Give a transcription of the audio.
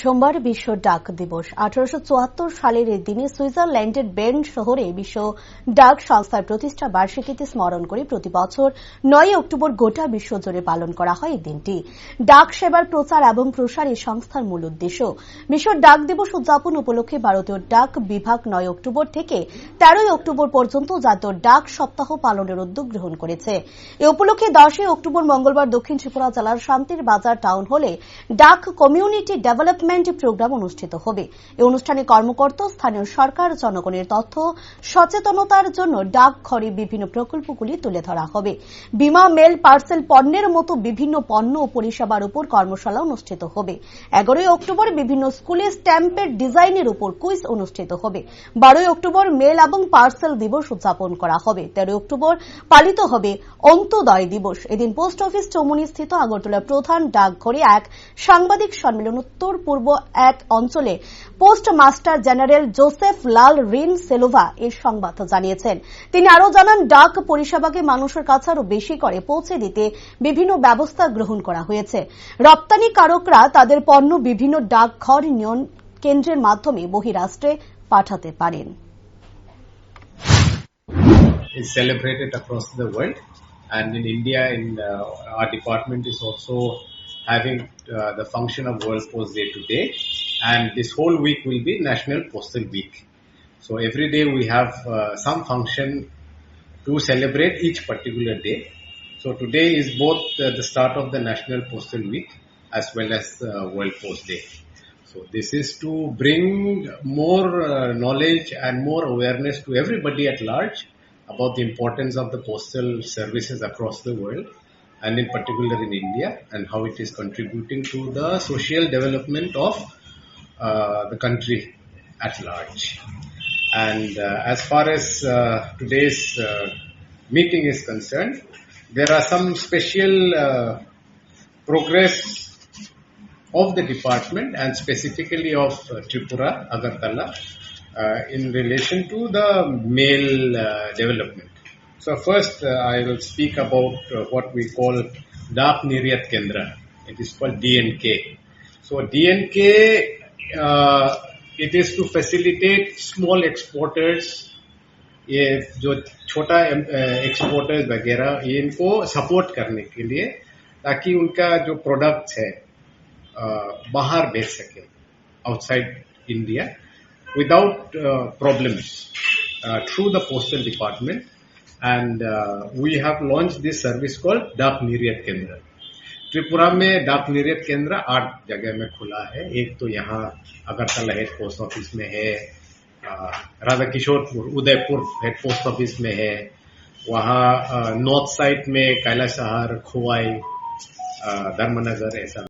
সোমবার বিশ্ব ডাক দিবস। 1874 সালের এই দিনে সুইজারল্যান্ডের বের্ন শহরে বিশ্ব ডাক সংস্থার প্রতিষ্ঠা বার্ষিকীতে স্মরণ করে প্রতি বছর 9 অক্টোবর গোটা বিশ্ব জুড়ে পালন করা হয় এই দিনটি। ডাক সেবার প্রচার এবং প্রসার এই সংস্থার মূল উদ্দেশ্য। বিশ্ব ডাক দিবস উদযাপন উপলক্ষে ভারতীয় ডাক বিভাগ 9 অক্টোবর থেকে 13 অক্টোবর পর্যন্ত জাতীয় ডাক সপ্তাহ পালনের উদ্যোগ গ্রহণ করেছে। এ উপলক্ষে 10 অক্টোবর মঙ্গলবার দক্ষিণ ত্রিপুরা জেলার শান্তির বাজার টাউন হলে ডাক কমিউনিটি ডেভেলপমেন্ট প্রোগ্রাম অনুষ্ঠিত হবে। এই অনুষ্ঠানে কর্মকর্তা, স্থানীয় সরকার, জনগণের তথ্য সচেতনতার জন্য ডাকঘরে বিভিন্ন প্রকল্পগুলি তুলে ধরা হবে। বিমা, মেল, পার্সেল পণ্যের মতো বিভিন্ন পণ্য ও পরিষেবার উপর কর্মশালা অনুষ্ঠিত হবে। 11 অক্টোবর বিভিন্ন স্কুলে স্ট্যাম্পের ডিজাইনের উপর কুইজ অনুষ্ঠিত হবে। 12 অক্টোবর মেল এবং পার্সেল দিবস উদযাপন করা হবে। 13 অক্টোবর পালিত হবে অন্তোদয় দিবস। এদিন পোস্ট অফিস চৌমুহনী স্থিত আগরতলা প্রধান ডাকঘরে এক সাংবাদিক সম্মেলন উত্তর পূর্ব এক অঞ্চলে পোস্ট মাস্টার জেনারেল জোসেফ লাল রিন সেলোভা এর সংবাদ জানিয়েছেন। তিনি আরও জানান, ডাক পরিষেবাকে মানুষের কাছে আরও বেশি করে পৌঁছে দিতে বিভিন্ন ব্যবস্থা গ্রহণ করা হয়েছে। রপ্তানিকারকরা তাদের পণ্য বিভিন্ন ডাকঘর নিয়ন কেন্দ্রের মাধ্যমে বহিরাষ্ট্রে পাঠাতে পারেন। Is celebrated across the world, and in India, our department is also having the function of World Post Day today, and this whole week will be National Postal Week. So every day we have some function to celebrate each particular day. So today is both the start of the National Postal Week as well as World Post Day. So this is to bring more knowledge and more awareness to everybody at large about the importance of the postal services across the world, and in particular in India, and how it is contributing to the social development of the country at large. And as far as today's meeting is concerned, there are some special progress of the department and specifically of Tripura, Agartala, in relation to the mail development. So first I will speak about what we call Dak Niryat Kendra. It is called DNK. So DNK, it is to facilitate small exporters, ये जो छोटा exporters वगैरह ये इनको support करने के लिए, ताकि उनका जो प्रोडक्ट है बाहर भेज सके outside India without problems through the postal department, and we have launched this service called Dak Niryat Kendra. Tripura में डाक निर्यात केंद्र 8 जगह में खुला है। एक तो यहाँ अगरतला हेड पोस्ट ऑफिस में है, Radha Kishorpur Udaipur head post office में है, वहाँ नॉर्थ साइड में कैलाशहर, खोवाई, धर्मनगर ऐसा